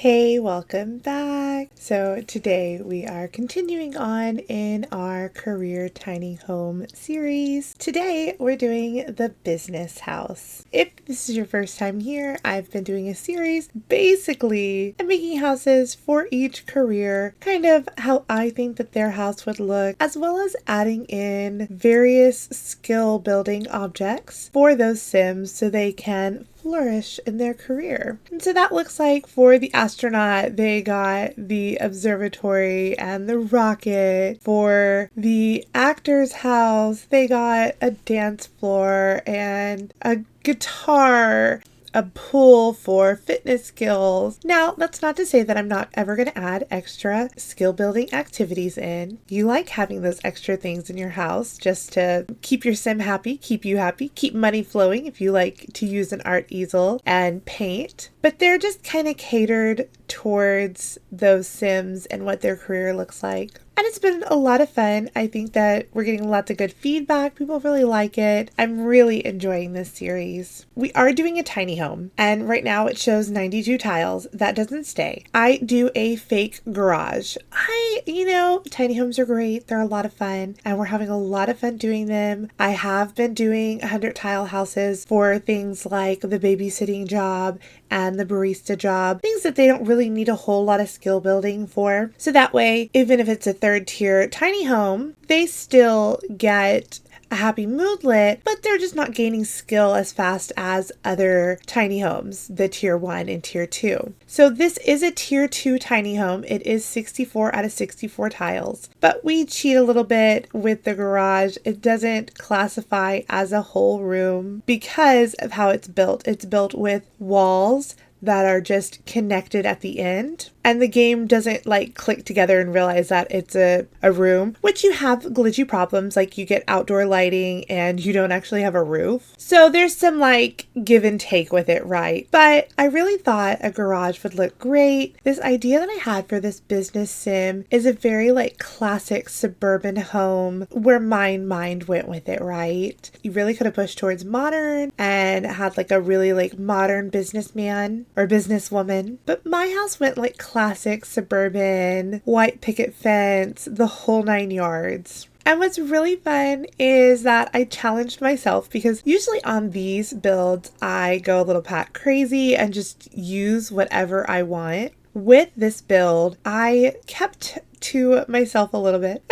Hey, welcome back. So today we are continuing on in our career tiny home series. Today we're doing the business house. If this is your first time here, I've been doing a series. Basically, I'm making houses for each career, kind of how I think that their house would look, as well as adding in various skill building objects for those Sims so they can flourish in their career. And so that looks like for the astronaut, they got the observatory and the rocket. For the actor's house, they got a dance floor and a guitar, a pool for fitness skills. Now, that's not to say that I'm not ever going to add extra skill building activities in. You like having those extra things in your house just to keep your sim happy, keep you happy, keep money flowing if you like to use an art easel and paint. But they're just kind of catered towards those Sims and what their career looks like. And it's been a lot of fun. I think that we're getting lots of good feedback. People really like it. I'm really enjoying this series. We are doing a tiny home, and right now it shows 92 tiles. That doesn't stay. I do a fake garage. Tiny homes are great. They're a lot of fun, and we're having a lot of fun doing them. I have been doing 100 tile houses for things like the babysitting job and the barista job, things that they don't really need a whole lot of skill building for. So that way, even if it's a third tier tiny home, they still get a happy moodlet, but they're just not gaining skill as fast as other tiny homes, the tier 1 and tier 2. So this is a tier 2 tiny home. It is 64 out of 64 tiles, but we cheat a little bit with the garage. It doesn't classify as a whole room because of how it's built. It's built with walls that are just connected at the end. And the game doesn't click together and realize that it's a room, which you have glitchy problems, like you get outdoor lighting and you don't actually have a roof. So there's some give and take with it, right? But I really thought a garage would look great. This idea that I had for this business sim is a very classic suburban home where my mind went with it, right? You really could have pushed towards modern and had a really modern businessman or businesswoman. But my house went classic suburban, white picket fence, the whole 9 yards. And what's really fun is that I challenged myself because usually on these builds, I go a little pat crazy and just use whatever I want. With this build, I kept to myself a little bit.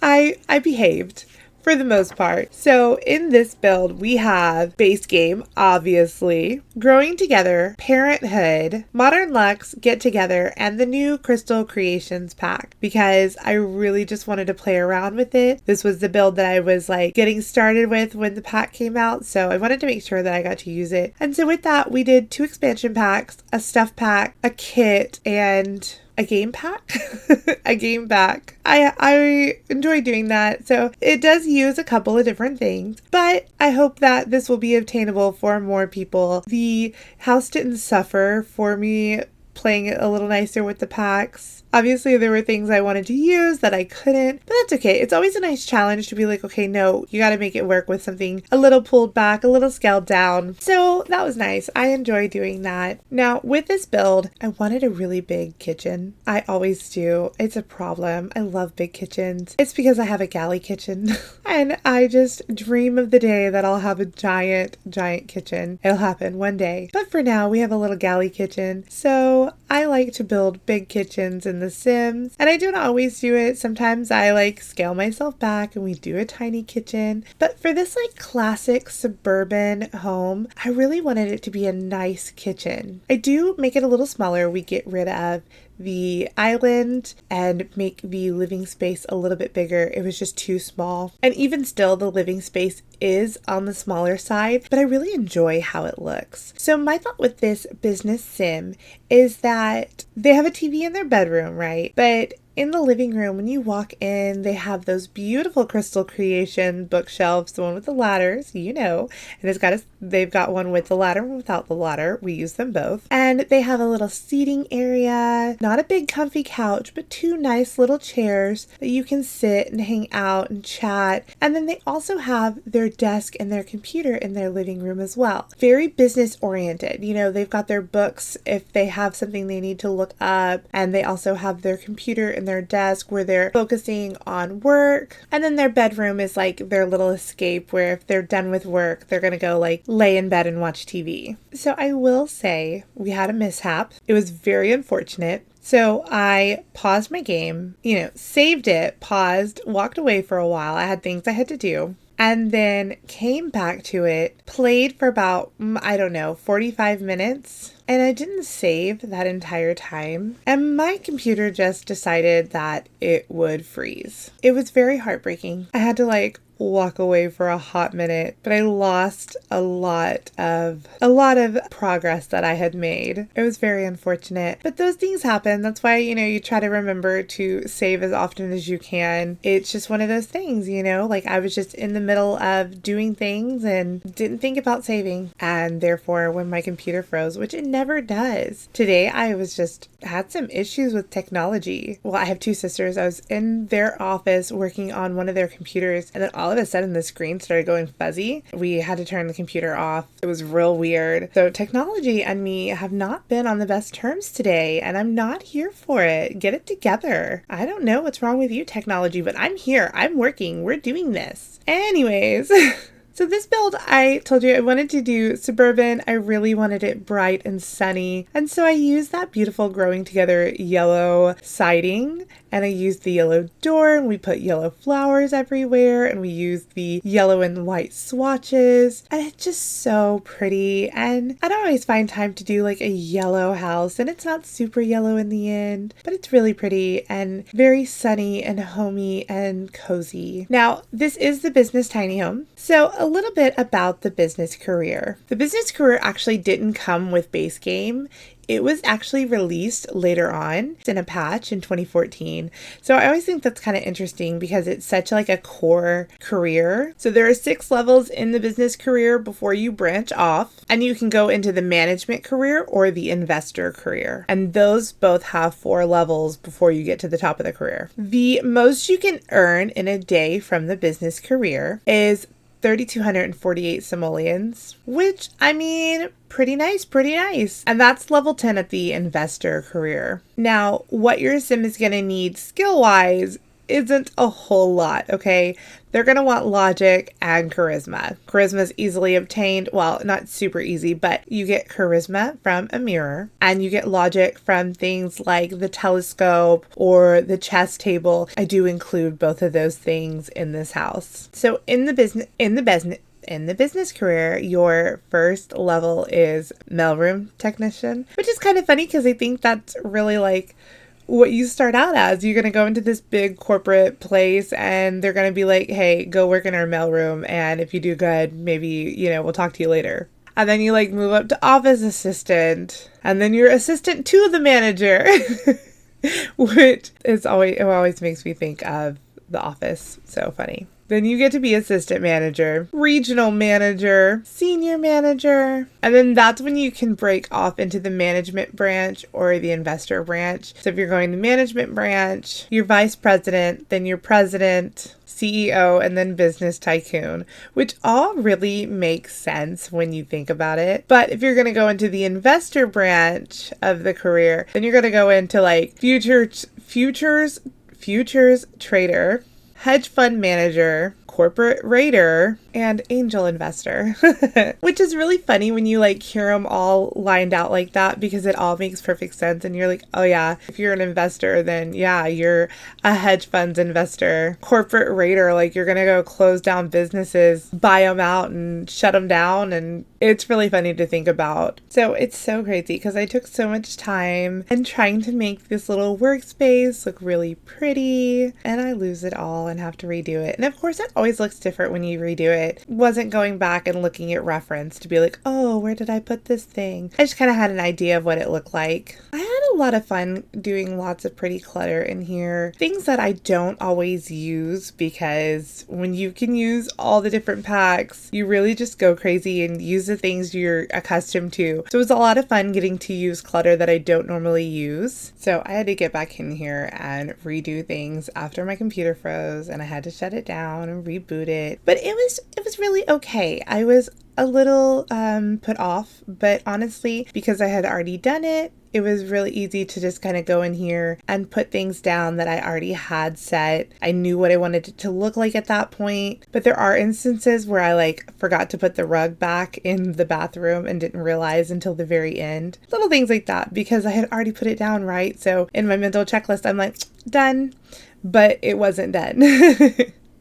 I behaved for the most part. So in this build, we have base game, obviously, growing together, parenthood, modern Lux, get together, and the new Crystal Creations pack because I really just wanted to play around with it. This was the build that I was getting started with when the pack came out. So I wanted to make sure that I got to use it. And so with that, we did 2 expansion packs, a stuff pack, a kit, and a game pack. A game pack. I enjoy doing that. So it does use a couple of different things, but I hope that this will be obtainable for more people. The house didn't suffer for me playing it a little nicer with the packs. Obviously, there were things I wanted to use that I couldn't, but that's okay. It's always a nice challenge to be okay, no, you got to make it work with something a little pulled back, a little scaled down. So that was nice. I enjoy doing that. Now, with this build, I wanted a really big kitchen. I always do. It's a problem. I love big kitchens. It's because I have a galley kitchen and I just dream of the day that I'll have a giant kitchen. It'll happen one day. But for now, we have a little galley kitchen. So I like to build big kitchens in The Sims, and I don't always do it. Sometimes I scale myself back and we do a tiny kitchen. But for this classic suburban home, I really wanted it to be a nice kitchen. I do make it a little smaller. We get rid of the island and make the living space a little bit bigger. It was just too small. And even still, the living space is on the smaller side, but I really enjoy how it looks. So my thought with this business sim is that they have a TV in their bedroom, right? But in the living room, when you walk in, they have those beautiful Crystal Creation bookshelves, the one with the ladders, and they've got one with the ladder and without the ladder. We use them both. And they have a little seating area, not a big comfy couch, but two nice little chairs that you can sit and hang out and chat. And then they also have their desk and their computer in their living room as well. Very business oriented. They've got their books if they have something they need to look up, and they also have their computer in their desk where they're focusing on work. And then their bedroom is like their little escape where if they're done with work, they're going to go like lay in bed and watch TV. So I will say we had a mishap. It was very unfortunate. So I paused my game, saved it, paused, walked away for a while. I had things I had to do. And then came back to it, played for about, 45 minutes. And I didn't save that entire time. And my computer just decided that it would freeze. It was very heartbreaking. I had to walk away for a hot minute, but I lost a lot of progress that I had made. It was very unfortunate, but those things happen. That's why, you try to remember to save as often as you can. It's just one of those things, I was just in the middle of doing things and didn't think about saving. And therefore, when my computer froze, which it never does. Today, I had some issues with technology. Well, I have two sisters. I was in their office working on one of their computers, and then all of a sudden the screen started going fuzzy. We had to turn the computer off. It was real weird. So technology and me have not been on the best terms today, and I'm not here for it. Get it together. I don't know what's wrong with you, technology, but I'm here. I'm working. We're doing this. Anyways. So this build, I told you I wanted to do suburban. I really wanted it bright and sunny. And so I used that beautiful growing together yellow siding, and I used the yellow door, and we put yellow flowers everywhere, and we used the yellow and white swatches, and it's just so pretty. And I don't always find time to do a yellow house, and it's not super yellow in the end, but it's really pretty and very sunny and homey and cozy. Now, this is the business tiny home. So a little bit about the business career. The business career actually didn't come with base game. It was actually released later on in a patch in 2014. So I always think that's kind of interesting because it's such a core career. So there are 6 levels in the business career before you branch off, and you can go into the management career or the investor career. And those both have 4 levels before you get to the top of the career. The most you can earn in a day from the business career is 3,248 simoleons, which, pretty nice. And that's level 10 at the investor career. Now, what your sim is going to need skill-wise isn't a whole lot, okay? They're going to want logic and charisma. Charisma is easily obtained. Well, not super easy, but you get charisma from a mirror, and you get logic from things like the telescope or the chess table. I do include both of those things in this house. So in the business career, your first level is mailroom technician, which is kind of funny because I think that's really what you start out as. You're going to go into this big corporate place and they're going to be like, hey, go work in our mailroom. And if you do good, maybe, we'll talk to you later. And then you move up to office assistant, and then you're assistant to the manager, which it always makes me think of The Office. So funny. Then you get to be assistant manager, regional manager, senior manager, and then that's when you can break off into the management branch or the investor branch. So if you're going to management branch, you're vice president, then you're president, CEO, and then business tycoon, which all really makes sense when you think about it. But if you're going to go into the investor branch of the career, then you're going to go into futures trader, hedge fund manager, corporate raider, and angel investor, which is really funny when you hear them all lined out like that, because it all makes perfect sense. And you're like, oh yeah, if you're an investor, then yeah, you're a hedge funds investor. Corporate raider, you're gonna go close down businesses, buy them out and shut them down. And it's really funny to think about. So it's so crazy because I took so much time and trying to make this little workspace look really pretty, and I lose it all and have to redo it. And of course it always looks different when you redo it. Wasn't going back and looking at reference to be like, oh, where did I put this thing? I just kind of had an idea of what it looked like. I had a lot of fun doing lots of pretty clutter in here. Things that I don't always use, because when you can use all the different packs, you really just go crazy and use the things you're accustomed to. So it was a lot of fun getting to use clutter that I don't normally use. So I had to get back in here and redo things after my computer froze, and I had to shut it down and reboot it. But it was really okay. I was a little put off, but honestly, because I had already done it, it was really easy to just kind of go in here and put things down that I already had set. I knew what I wanted it to look like at that point, but there are instances where I forgot to put the rug back in the bathroom and didn't realize until the very end. Little things like that, because I had already put it down, right? So in my mental checklist, I'm like, done, but it wasn't done.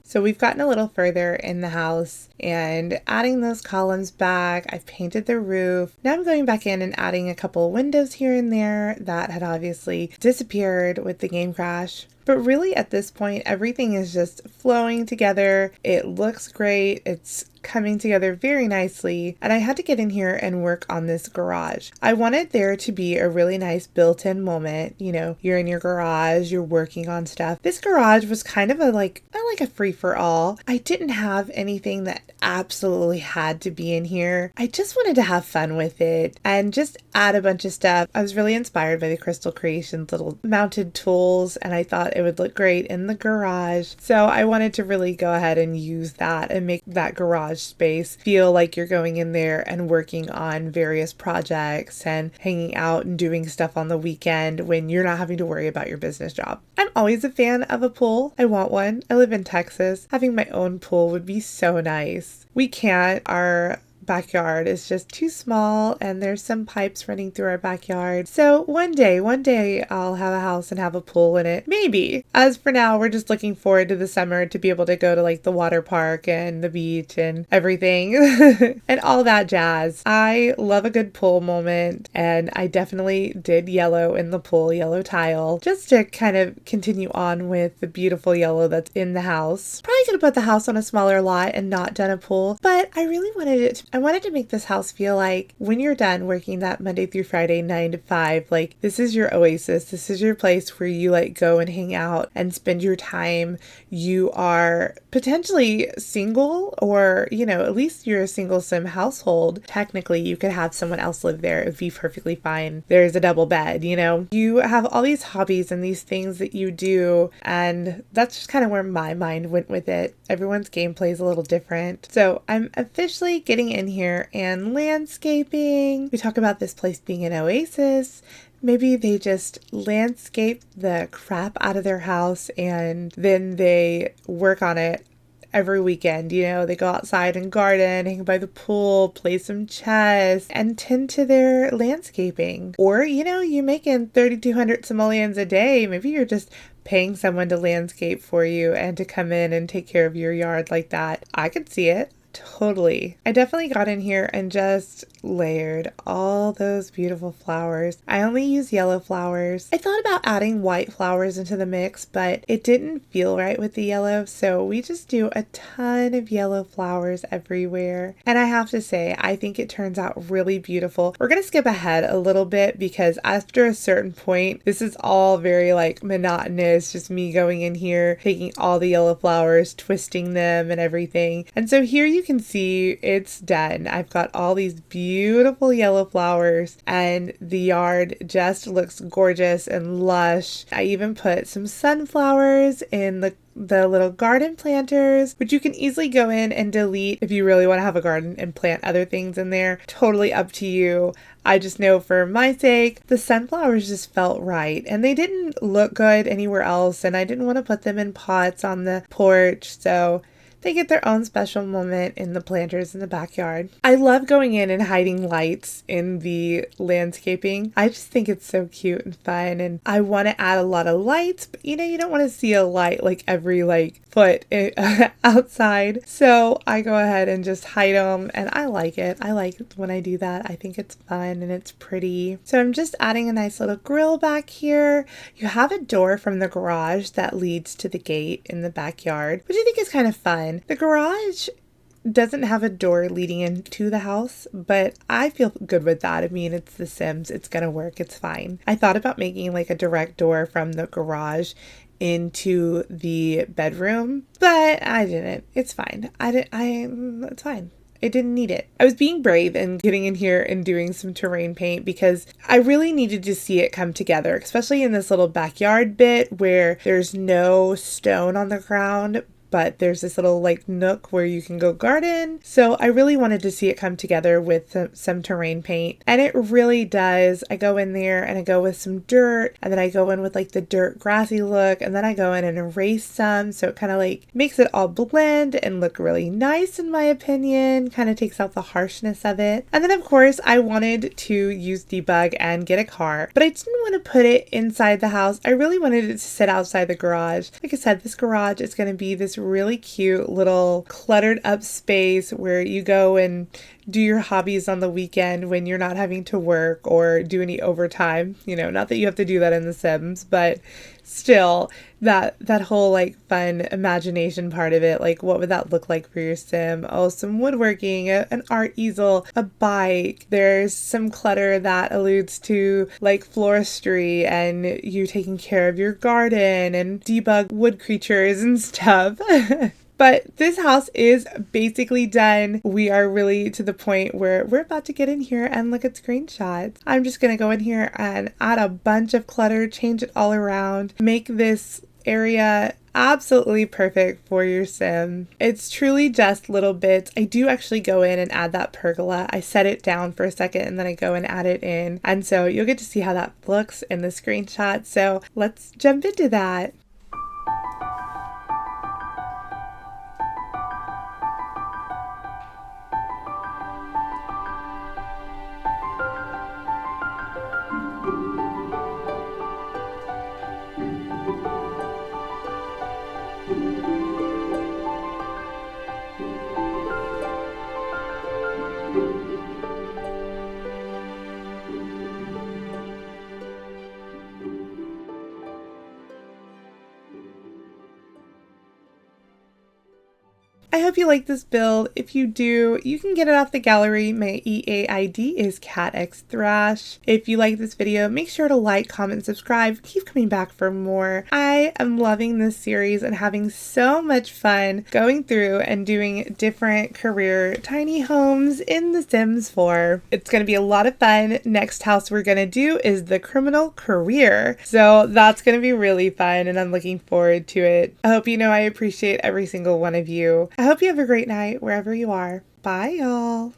So we've gotten a little further in the house and adding those columns back. I've painted the roof. Now I'm going back in and adding a couple windows here and there that had obviously disappeared with the game crash. But really at this point, everything is just flowing together. It looks great. It's coming together very nicely. And I had to get in here and work on this garage. I wanted there to be a really nice built-in moment. You know, you're in your garage, you're working on stuff. This garage was kind of not like a free-for-all. I didn't have anything that absolutely had to be in here. I just wanted to have fun with it and just add a bunch of stuff. I was really inspired by the Crystal Creations little mounted tools, and I thought it would look great in the garage. So I wanted to really go ahead and use that and make that garage space feel like you're going in there and working on various projects and hanging out and doing stuff on the weekend when you're not having to worry about your business job. I'm always a fan of a pool. I want one. I live in Texas. Having my own pool would be so nice. We can't. Our backyard is just too small, and there's some pipes running through our backyard. So one day I'll have a house and have a pool in it. Maybe. As for now, we're just looking forward to the summer to be able to go to the water park and the beach and everything and all that jazz. I love a good pool moment, and I definitely did yellow in the pool, yellow tile, just to kind of continue on with the beautiful yellow that's in the house. Probably could have put the house on a smaller lot and not done a pool, but I really I wanted to make this house feel like when you're done working that Monday through Friday 9 to 5, this is your oasis. This is your place where you go and hang out and spend your time. You are potentially single, or at least you're a single sim household. Technically you could have someone else live there. It would be perfectly fine. There's a double bed, you have all these hobbies and these things that you do, and that's just kind of where my mind went with it. Everyone's gameplay is a little different. So I'm officially getting in here and landscaping. We talk about this place being an oasis. Maybe they just landscape the crap out of their house and then they work on it every weekend. They go outside and garden, hang by the pool, play some chess, and tend to their landscaping. Or, you make in 3,200 simoleons a day. Maybe you're just paying someone to landscape for you and to come in and take care of your yard like that. I could see it. Totally. I definitely got in here and just layered all those beautiful flowers. I only use yellow flowers. I thought about adding white flowers into the mix, but it didn't feel right with the yellow, so we just do a ton of yellow flowers everywhere. And I have to say, I think it turns out really beautiful. We're going to skip ahead a little bit because after a certain point, this is all very monotonous, just me going in here, taking all the yellow flowers, twisting them and everything. And so here you can see it's done. I've got all these beautiful yellow flowers and the yard just looks gorgeous and lush. I even put some sunflowers in the little garden planters, which you can easily go in and delete if you really want to have a garden and plant other things in there. Totally up to you. I just know for my sake, the sunflowers just felt right and they didn't look good anywhere else, and I didn't want to put them in pots on the porch, so they get their own special moment in the planters in the backyard. I love going in and hiding lights in the landscaping. I just think it's so cute and fun, and I want to add a lot of lights, but you don't want to see a light every foot outside. So I go ahead and just hide them, and I like it. I like it when I do that. I think it's fun and it's pretty. So I'm just adding a nice little grill back here. You have a door from the garage that leads to the gate in the backyard, which I think is kind of fun. The garage doesn't have a door leading into the house, but I feel good with that. I mean, it's The Sims. It's gonna work. It's fine. I thought about making like a direct door from the garage into the bedroom, but I didn't. It's fine. It's fine. It didn't need it. I was being brave and getting in here and doing some terrain paint because I really needed to see it come together, especially in this little backyard bit where there's no stone on the ground, but there's this little like nook where you can go garden. So I really wanted to see it come together with some terrain paint, and it really does. I go in there and I go with some dirt, and then I go in with like the dirt grassy look, and then I go in and erase some, so it kind of like makes it all blend and look really nice in my opinion, kind of takes out the harshness of it. And then of course I wanted to use debug and get a car, but I didn't want to put it inside the house. I really wanted it to sit outside the garage. Like I said, this garage is going to be this really cute little cluttered up space where you go and do your hobbies on the weekend when you're not having to work or do any overtime. You know, not that you have to do that in The Sims, but still that whole like fun imagination part of it. Like, what would that look like for your sim? Oh, some woodworking, an art easel, a bike. There's some clutter that alludes to like floristry and you taking care of your garden and debug wood creatures and stuff. But this house is basically done. We are really to the point where we're about to get in here and look at screenshots. I'm just going to go in here and add a bunch of clutter, change it all around, make this area absolutely perfect for your sim. It's truly just little bits. I do actually go in and add that pergola. I set it down for a second and then I go and add it in. And so you'll get to see how that looks in the screenshot. So let's jump into that. I hope you like this build. If you do, you can get it off the gallery. My EA ID is katxthrash. If you like this video, make sure to like, comment, subscribe. Keep coming back for more. I am loving this series and having so much fun going through and doing different career tiny homes in The Sims 4. It's going to be a lot of fun. Next house we're going to do is the criminal career. So that's going to be really fun and I'm looking forward to it. I hope you know I appreciate every single one of you. I hope you have a great night wherever you are. Bye, y'all.